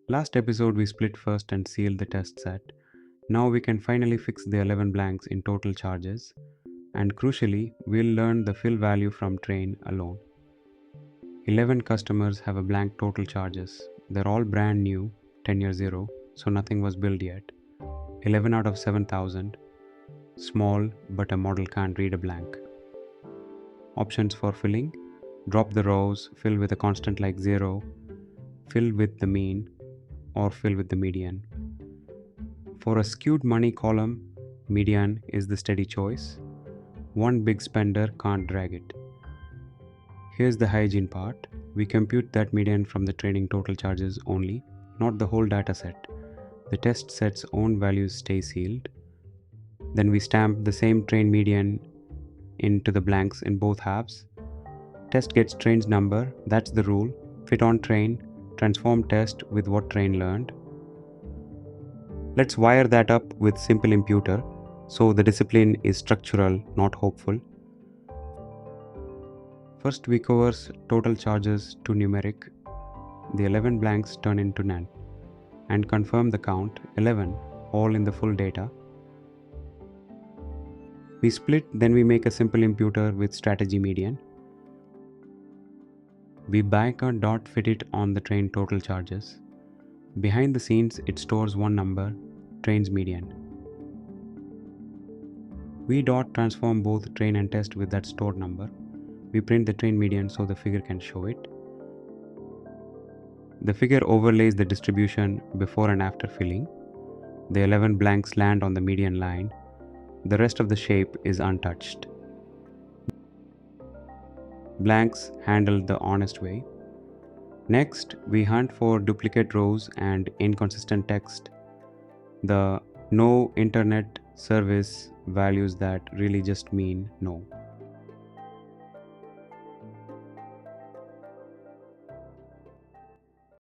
Last episode we split first and sealed the test set. Now we can finally fix the 11 blanks in total charges, and crucially, we'll learn the fill value from train alone. 11 customers have a blank total charges. They're all brand new, 10-year 0, so nothing was billed yet. 11 out of 7,000. Small, but a model can't read a blank. Options for filling: drop the rows, fill with a constant like 0, fill with the mean, or fill with the median. For a skewed money column, median is the steady choice. One big spender can't drag it. Here's the hygiene part. We compute that median from the training total charges only, not the whole dataset. The test set's own values stay sealed. Then we stamp the same train median into the blanks in both halves. Test gets train's number, that's the rule. Fit on train, transform test with what train learned. Let's wire that up with simple imputer, so the discipline is structural, not hopeful. First we coerce total charges to numeric. The 11 blanks turn into none. And confirm the count, 11, all in the full data. We split, then we make a simple imputer with strategy median. We back a dot fit it on the train total charges. Behind the scenes, it stores one number, train's median. We dot transform both train and test with that stored number. We print the train median so the figure can show it. The figure overlays the distribution before and after filling. The 11 blanks land on the median line. The rest of the shape is untouched. Blanks handled the honest way. Next, we hunt for duplicate rows and inconsistent text. The no internet service values that really just mean no.